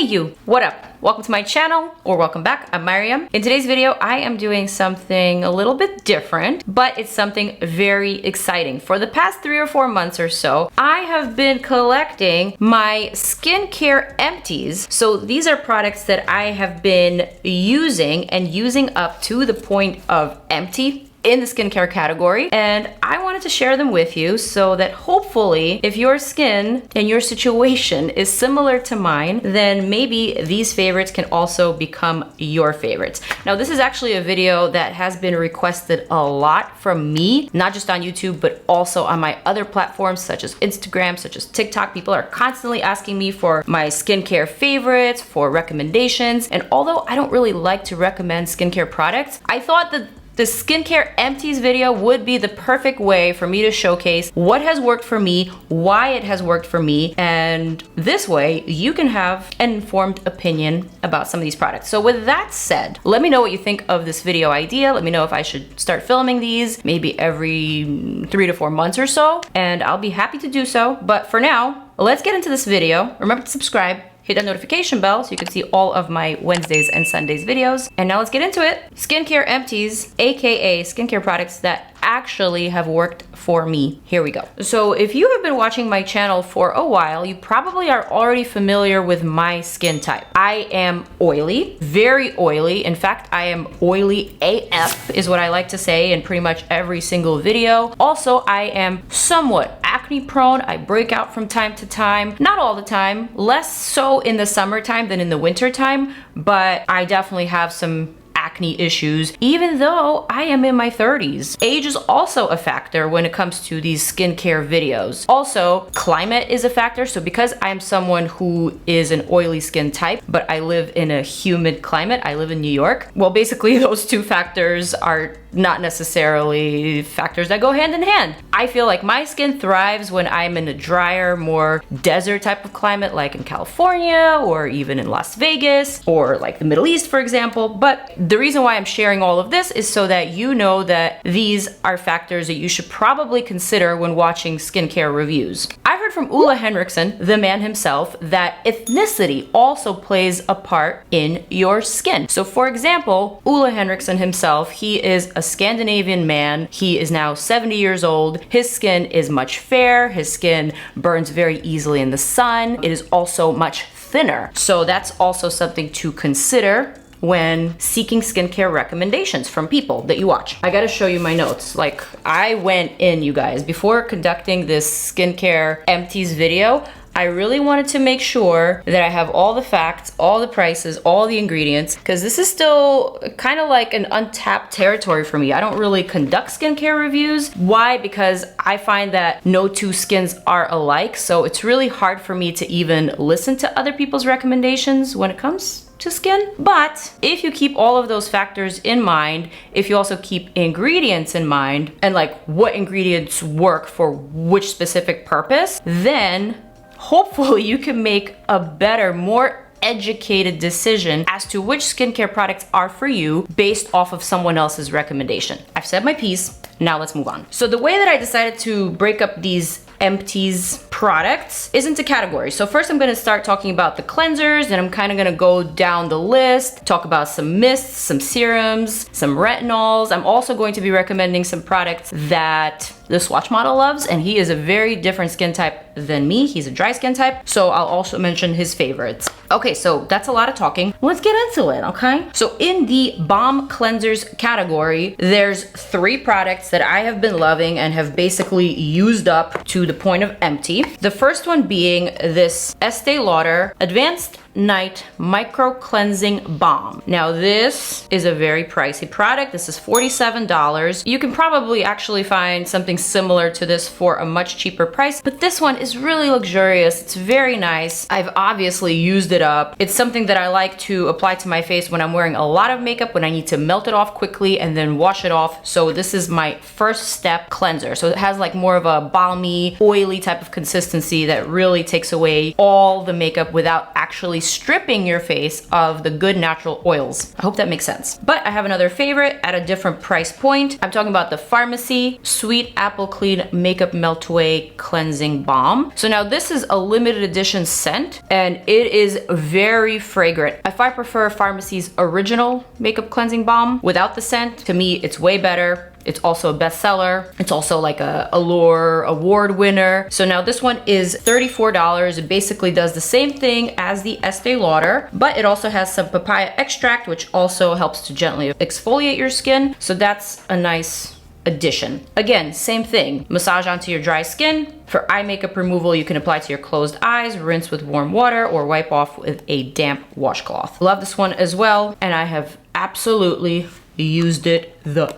you, what up? Welcome to my channel, or welcome back. I'm Maryam. In today's video, I am doing something a little bit different, but it's something very exciting. For the past 3 or 4 months or so, I have been collecting my skincare empties. So these are products that I have been using and using up to the point of empty in the skincare category, and I wanted to share them with you so that hopefully if your skin and your situation is similar to mine, then maybe these favorites can also become your favorites. Now, this is actually a video that has been requested a lot from me, not just on YouTube, but also on my other platforms such as Instagram, such as TikTok. People are constantly asking me for my skincare favorites, for recommendations, and although I don't really like to recommend skincare products, I thought that the skincare empties video would be the perfect way for me to showcase what has worked for me, why it has worked for me, and this way you can have an informed opinion about some of these products. So with that said, let me know what you think of this video idea. Let me know if I should start filming these maybe every 3 to 4 months or so, and I'll be happy to do so. But for now, let's get into this video. Remember to subscribe. Hit that notification bell so you can see all of my Wednesdays and Sundays videos. And now let's get into it. Skincare empties, AKA skincare products that actually have worked for me. Here we go. So if you have been watching my channel for a while, you probably are already familiar with my skin type. I am oily, very oily. In fact, I am oily AF is what I like to say in pretty much every single video. Also, I am somewhat acne prone. I break out from time to time, not all the time, less so in the summertime than in the winter time, but I definitely have some acne issues, even though I am in my 30s. Age is also a factor when it comes to these skincare videos. Also, climate is a factor. So because I am someone who is an oily skin type, but I live in a humid climate, I live in New York. Well, basically those two factors are not necessarily factors that go hand in hand. I feel like my skin thrives when I'm in a drier, more desert type of climate, like in California or even in Las Vegas or like the Middle East, for example. But the reason why I'm sharing all of this is so that you know that these are factors that you should probably consider when watching skincare reviews. I heard from Ole Henriksen, the man himself, that ethnicity also plays a part in your skin. So for example, Ole Henriksen himself, he is a Scandinavian man. He is now 70 years old. His skin is much fair. His skin burns very easily in the sun. It is also much thinner. So that's also something to consider when seeking skincare recommendations from people that you watch. I gotta show you my notes. Like, I went in, you guys, before conducting this skincare empties video, I really wanted to make sure that I have all the facts, all the prices, all the ingredients, because this is still kind of like an untapped territory for me. I don't really conduct skincare reviews. Why? Because I find that no two skins are alike, so it's really hard for me to even listen to other people's recommendations when it comes to skin. But if you keep all of those factors in mind, if you also keep ingredients in mind, and like what ingredients work for which specific purpose, then hopefully you can make a better, more educated decision as to which skincare products are for you based off of someone else's recommendation. I've said my piece, now let's move on. So the way that I decided to break up these empties products is into categories. So first I'm gonna start talking about the cleansers, and I'm kind of gonna go down the list, talk about some mists, some serums, some retinols. I'm also going to be recommending some products that the Swatch model loves, and he is a very different skin type than me. He's a dry skin type, so I'll also mention his favorites. Okay, so that's a lot of talking. Let's get into it, okay? So in the balm cleansers category, there's 3 products that I have been loving and have basically used up to the point of empty. The first one being this Estee Lauder Advanced Night Micro Cleansing Balm. Now this is a very pricey product. This is $47. You can probably actually find something similar to this for a much cheaper price, but this one is really luxurious. It's very nice. I've obviously used it up. It's something that I like to apply to my face when I'm wearing a lot of makeup, when I need to melt it off quickly and then wash it off. So this is my first step cleanser. So it has like more of a balmy, oily type of consistency that really takes away all the makeup without actually stripping your face of the good natural oils. I hope that makes sense. But I have another favorite at a different price point. I'm talking about the FARMACY Sweet Apple Clean Makeup Meltaway Cleansing Balm. So now this is a limited edition scent and it is very fragrant. If I prefer FARMACY's original makeup cleansing balm without the scent, to me it's way better. It's also a bestseller. It's also like a Allure award winner. So now this one is $34. It basically does the same thing as the Estee Lauder, but it also has some papaya extract, which also helps to gently exfoliate your skin. So that's a nice addition. Again, same thing. Massage onto your dry skin. For eye makeup removal, you can apply to your closed eyes, rinse with warm water, or wipe off with a damp washcloth. Love this one as well, and I have absolutely used it the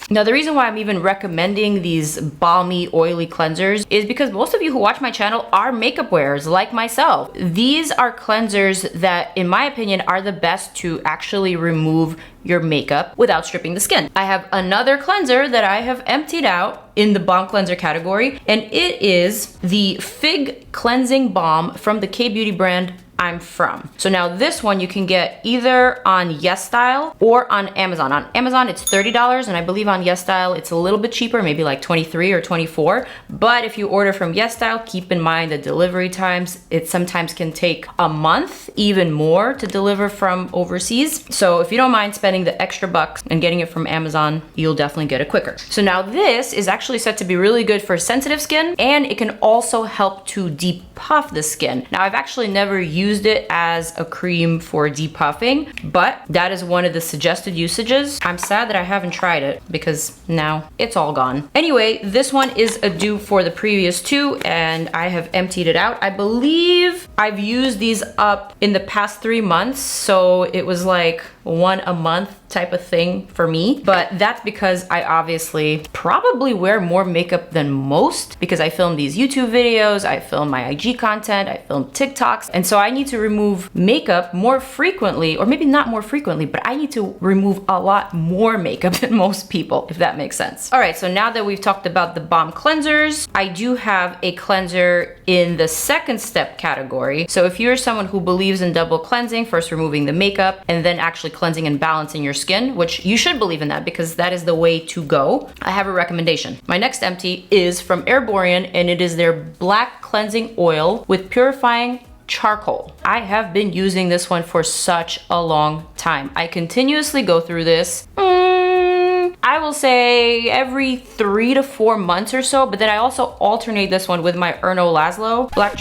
Now, the reason why I'm even recommending these balmy, oily cleansers is because most of you who watch my channel are makeup wearers like myself. These are cleansers that, in my opinion, are the best to actually remove your makeup without stripping the skin. I have another cleanser that I have emptied out in the balm cleanser category, and it is the Fig Cleansing Balm from the K-Beauty brand I'm from. So now this one you can get either on YesStyle or on Amazon. On Amazon it's $30, and I believe on YesStyle it's a little bit cheaper, maybe like 23 or 24. But if you order from YesStyle, keep in mind the delivery times. It sometimes can take a month, even more, to deliver from overseas. So if you don't mind spending the extra bucks and getting it from Amazon, you'll definitely get it quicker. So now this is actually said to be really good for sensitive skin, and it can also help to depuff the skin. Now I've actually never used it as a cream for depuffing, but that is one of the suggested usages. I'm sad that I haven't tried it because now it's all gone. Anyway, this one is a dupe for the previous two, and I have emptied it out. I believe I've used these up in the past 3 months, so it was like one a month type of thing for me. But that's because I obviously probably wear more makeup than most because I film these YouTube videos, I film my IG content, I film TikToks, and so I need to remove makeup more frequently, or maybe not more frequently, but I need to remove a lot more makeup than most people, if that makes sense. All right, so now that we've talked about the balm cleansers, I do have a cleanser in the second step category. So if you're someone who believes in double cleansing, first removing the makeup and then actually cleansing and balancing your skin, which you should believe in that because that is the way to go, I have a recommendation. My next empty is from Herborian, and it is their black cleansing oil with purifying charcoal. I have been using this one for such a long time. I continuously go through this. I will say every 3 to 4 months or so, but then I also alternate this one with my Erno Laszlo black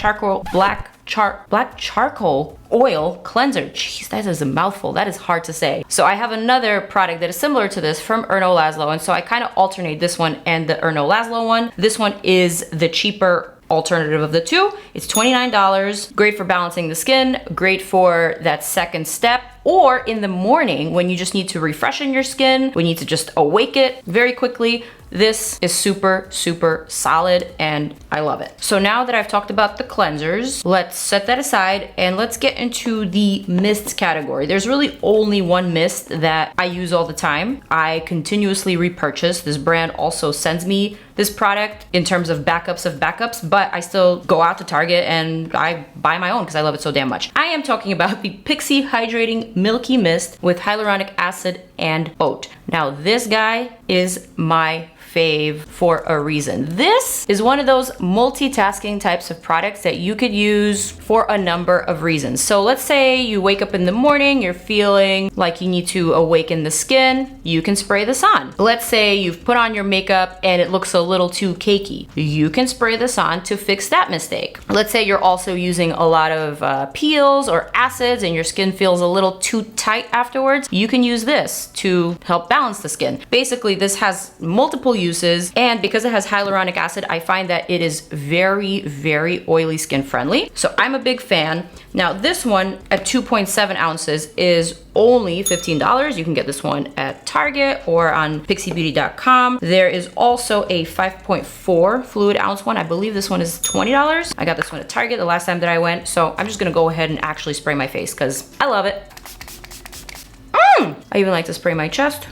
charcoal oil cleanser. Jeez, that is a mouthful. That is hard to say. So I have another product that is similar to this from Erno Laszlo, and so I kind of alternate this one and the Erno Laszlo one. This one is the cheaper alternative of the two. It's $29. Great for balancing the skin, great for that second step, or in the morning when you just need to refreshen your skin, when you need to just awake it very quickly. This is super, super solid and I love it. So now that I've talked about the cleansers, let's set that aside and let's get into the mists category. There's really only one mist that I use all the time. I continuously repurchase. This brand also sends me this product in terms of backups, but I still go out to Target and I buy my own because I love it so damn much. I am talking about the PIXI Hydrating Milky Mist with hyaluronic acid and oat. Now this guy is my fave for a reason. This is one of those multitasking types of products that you could use for a number of reasons. So let's say you wake up in the morning, you're feeling like you need to awaken the skin, you can spray this on. Let's say you've put on your makeup and it looks a little too cakey. You can spray this on to fix that mistake. Let's say you're also using a lot of peels or acids and your skin feels a little too tight afterwards. You can use this to help balance the skin. Basically, this has multiple uses, and because it has hyaluronic acid, I find that it is very, very oily skin friendly. So I'm a big fan. Now this one at 2.7 ounces is only $15. You can get this one at Target or on PixiBeauty.com. There is also a 5.4 fluid ounce one. I believe this one is $20. I got this one at Target the last time that I went. So I'm just gonna go ahead and actually spray my face because I love it. I even like to spray my chest.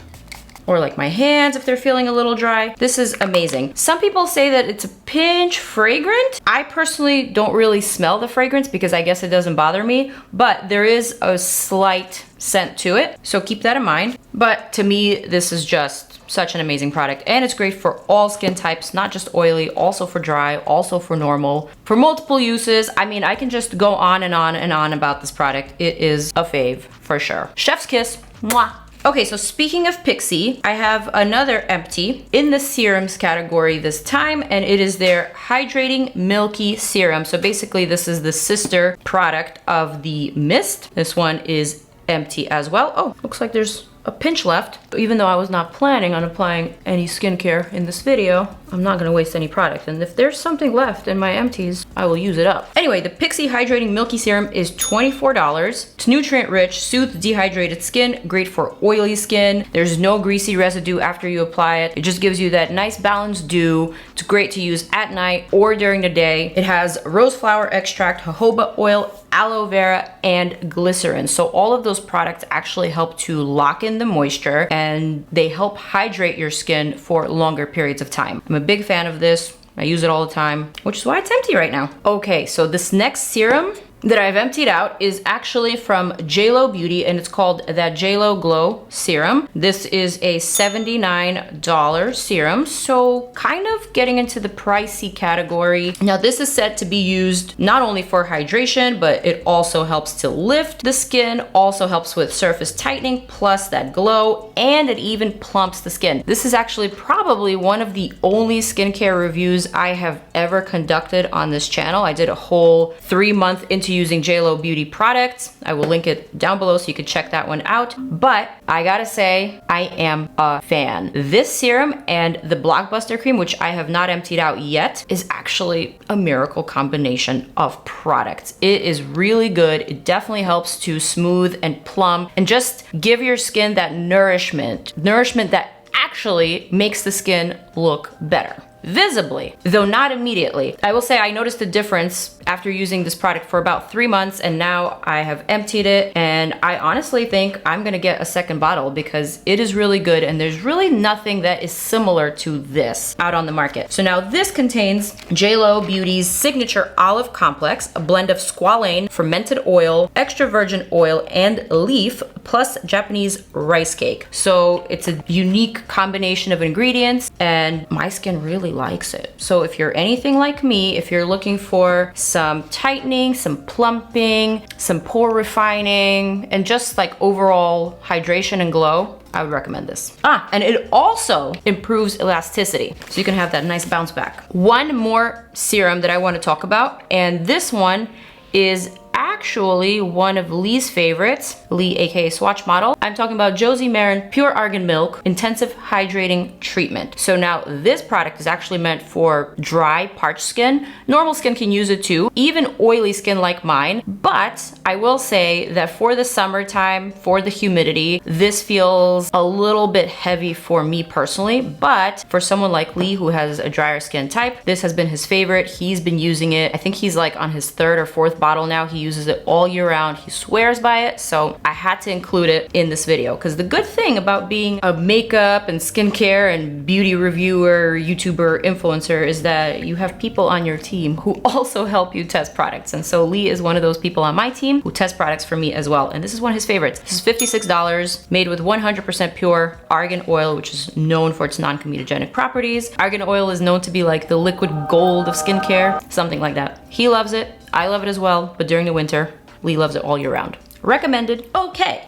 or like my hands if they're feeling a little dry. This is amazing. Some people say that it's a pinch fragrant. I personally don't really smell the fragrance because I guess it doesn't bother me, but there is a slight scent to it, so keep that in mind. But to me, this is just such an amazing product, and it's great for all skin types, not just oily, also for dry, also for normal, for multiple uses. I mean, I can just go on and on and on about this product. It is a fave for sure. Chef's kiss. Mwah. Okay, so speaking of PIXI, I have another empty in the serums category this time, and it is their Hydrating Milky Serum. So basically this is the sister product of the mist. This one is empty as well. Oh, looks like there's a pinch left. Even though I was not planning on applying any skincare in this video, I'm not gonna waste any product. And if there's something left in my empties, I will use it up. Anyway, the PIXI Hydrating Milky Serum is $24. It's nutrient rich, soothes dehydrated skin, great for oily skin. There's no greasy residue after you apply it. It just gives you that nice balanced dew. It's great to use at night or during the day. It has rose flower extract, jojoba oil, aloe vera, and glycerin. So all of those products actually help to lock in the moisture, and they help hydrate your skin for longer periods of time. I'm a big fan of this. I use it all the time, which is why it's empty right now. Okay, so this next serum that I've emptied out is actually from Jlo Beauty, and it's called that Jlo Glow Serum. This is a $79 serum, so kind of getting into the pricey category. Now this is said to be used not only for hydration, but it also helps to lift the skin, also helps with surface tightening, plus that glow, and it even plumps the skin. This is actually probably one of the only skincare reviews I have ever conducted on this channel. I did a whole 3-month into using Jlo Beauty products. I will link it down below so you can check that one out. But I gotta say, I am a fan. This serum and the Blockbuster cream, which I have not emptied out yet, is actually a miracle combination of products. It is really good. It definitely helps to smooth and plump and just give your skin that nourishment that actually makes the skin look better. Visibly, though not immediately. I will say I noticed a difference after using this product for about 3 months, and now I have emptied it, and I honestly think I'm gonna get a second bottle because it is really good, and there's really nothing that is similar to this out on the market. So now this contains Jlo Beauty's signature olive complex, a blend of squalane, fermented oil, extra virgin oil, and leaf, plus Japanese rice cake. So it's a unique combination of ingredients, and my skin really likes it. So if you're anything like me, if you're looking for some tightening, some plumping, some pore refining, and just like overall hydration and glow, I would recommend this. And it also improves elasticity, so you can have that nice bounce back. One more serum that I want to talk about, and this one is actually one of Lee's favorites, Lee aka Swatch Model. I'm talking about Josie Maran Pure Argan Milk Intensive Hydrating Treatment. So now this product is actually meant for dry, parched skin. Normal skin can use it too, even oily skin like mine. But I will say that for the summertime, for the humidity, this feels a little bit heavy for me personally. But for someone like Lee who has a drier skin type, this has been his favorite. He's been using it. I think he's like on his 3rd or 4th bottle now. He uses it all year round. He swears by it, so I had to include it in this video because the good thing about being a makeup and skincare and beauty reviewer, YouTuber, influencer is that you have people on your team who also help you test products. And so Lee is one of those people on my team who test products for me as well. And this is one of his favorites. This is $56, made with 100% pure argan oil, which is known for its non-comedogenic properties. Argan oil is known to be like the liquid gold of skincare, something like that. He loves it. I love it as well, but during the winter, Lee loves it all year round. Recommended. Okay.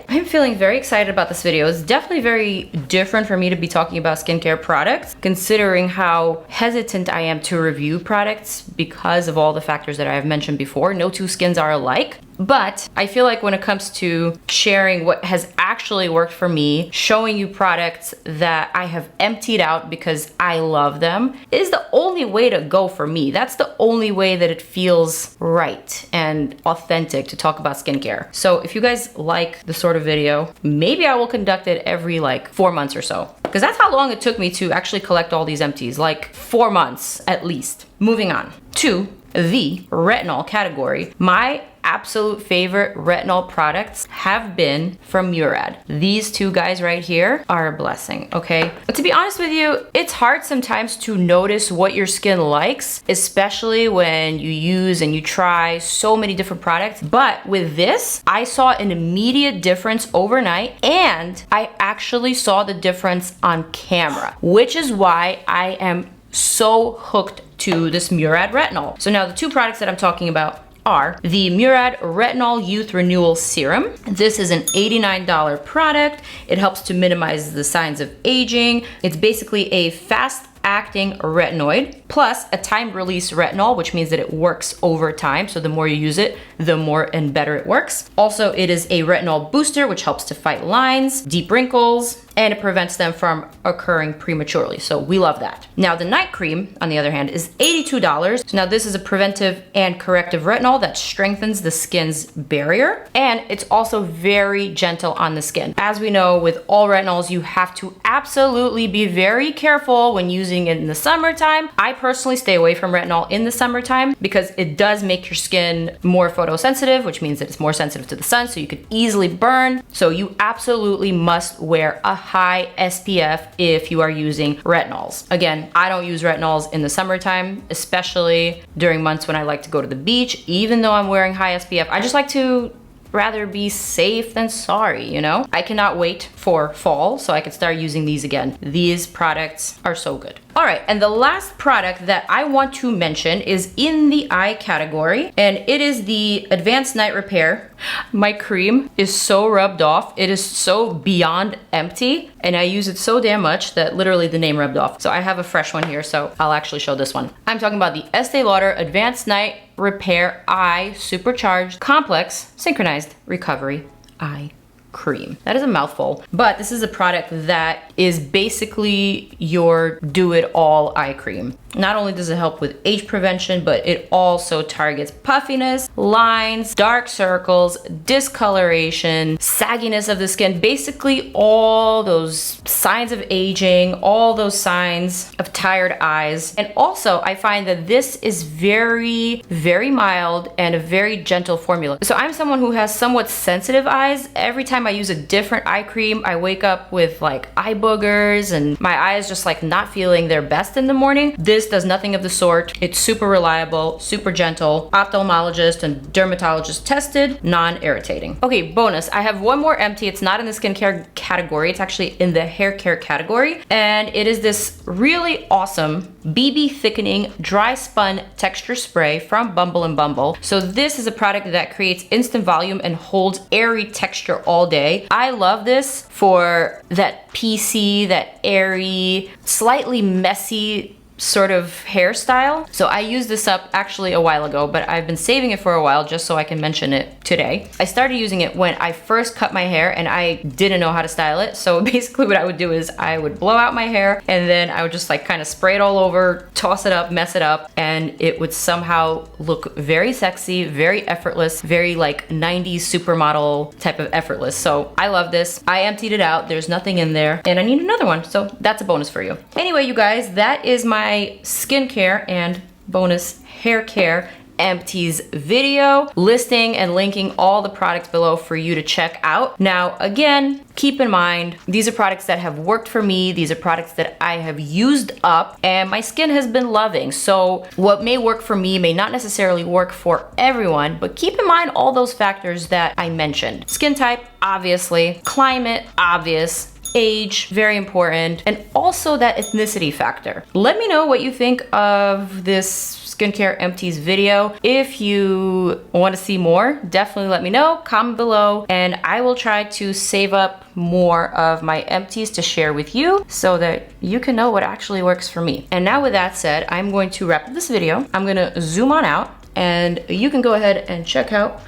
I'm feeling very excited about this video. It's definitely very different for me to be talking about skincare products, considering how hesitant I am to review products because of all the factors that I have mentioned before. No two skins are alike. But I feel like when it comes to sharing what has actually worked for me, showing you products that I have emptied out because I love them, is the only way to go for me. That's the only way that it feels right and authentic to talk about skincare. So if you guys like the sort of video, maybe I will conduct it every like 4 months or so. Because that's how long it took me to actually collect all these empties, like 4 months at least. Moving on to the retinol category. My absolute favorite retinol products have been from Murad. These two guys right here are a blessing, okay? But to be honest with you, it's hard sometimes to notice what your skin likes, especially when you use and you try so many different products. But with this, I saw an immediate difference overnight, and I actually saw the difference on camera, which is why I am so hooked to this Murad retinol. So now the two products that I'm talking about are the Murad Retinol Youth Renewal Serum. This is an $89 product. It helps to minimize the signs of aging. It's basically a fast-acting retinoid plus a time-release retinol, which means that it works over time. So the more you use it, the more and better it works. Also, it is a retinol booster, which helps to fight lines, deep wrinkles, and it prevents them from occurring prematurely. So we love that. Now the night cream, on the other hand, is $82. So now this is a preventive and corrective retinol that strengthens the skin's barrier, and it's also very gentle on the skin. As we know, with all retinols, you have to absolutely be very careful when using it in the summertime. I personally stay away from retinol in the summertime because it does make your skin more photosensitive, which means that it's more sensitive to the sun, so you could easily burn. So you absolutely must wear a high SPF if you are using retinols. Again, I don't use retinols in the summertime, especially during months when I like to go to the beach. Even though I'm wearing high SPF, I just like to rather be safe than sorry, you know? I cannot wait for fall so I can start using these again. These products are so good. All right, and the last product that I want to mention is in the eye category, and it is the Advanced Night Repair. My cream is so rubbed off. It is so beyond empty, and I use it so damn much that literally the name rubbed off. So I have a fresh one here, so I'll actually show this one. I'm talking about the Estee Lauder Advanced Night Repair Eye Supercharged Complex Synchronized Recovery Eye Cream. That is a mouthful, but this is a product that is basically your do-it-all eye cream. Not only does it help with age prevention, but it also targets puffiness, lines, dark circles, discoloration, sagginess of the skin, basically all those signs of aging, all those signs of tired eyes. And also, I find that this is very, very mild and a very gentle formula. So I'm someone who has somewhat sensitive eyes. Every time I use a different eye cream, I wake up with like eye boogers and my eyes just like not feeling their best in the morning. This does nothing of the sort. It's super reliable, super gentle, ophthalmologist and dermatologist tested, non-irritating. Okay, bonus. I have one more empty. It's not in the skincare category. It's actually in the hair care category. And it is this really awesome BB Thickening Dryspun Texture Spray from Bumble and Bumble. So this is a product that creates instant volume and holds airy texture all day. I love this for that PC, that airy, slightly messy sort of hairstyle. So I used this up actually a while ago, but I've been saving it for a while just so I can mention it today. I started using it when I first cut my hair and I didn't know how to style it. So basically what I would do is I would blow out my hair and then I would just like kind of spray it all over, toss it up, mess it up, and it would somehow look very sexy, very effortless, very like 90s supermodel type of effortless. So I love this. I emptied it out. There's nothing in there and I need another one. So that's a bonus for you. Anyway, you guys, that is my skincare and bonus hair care empties video, listing and linking all the products below for you to check out. Now, again, keep in mind, these are products that have worked for me. These are products that I have used up and my skin has been loving. So what may work for me may not necessarily work for everyone, but keep in mind all those factors that I mentioned. Skin type, obviously. Climate, obvious. Age, very important, and also that ethnicity factor. Let me know what you think of this skincare empties video. If you want to see more, definitely let me know, comment below, and I will try to save up more of my empties to share with you so that you can know what actually works for me. And now with that said, I'm going to wrap up this video. I'm going to zoom on out and you can go ahead and check out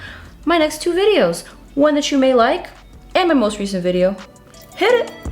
my next two videos, one that you may like and my most recent video. Hit it!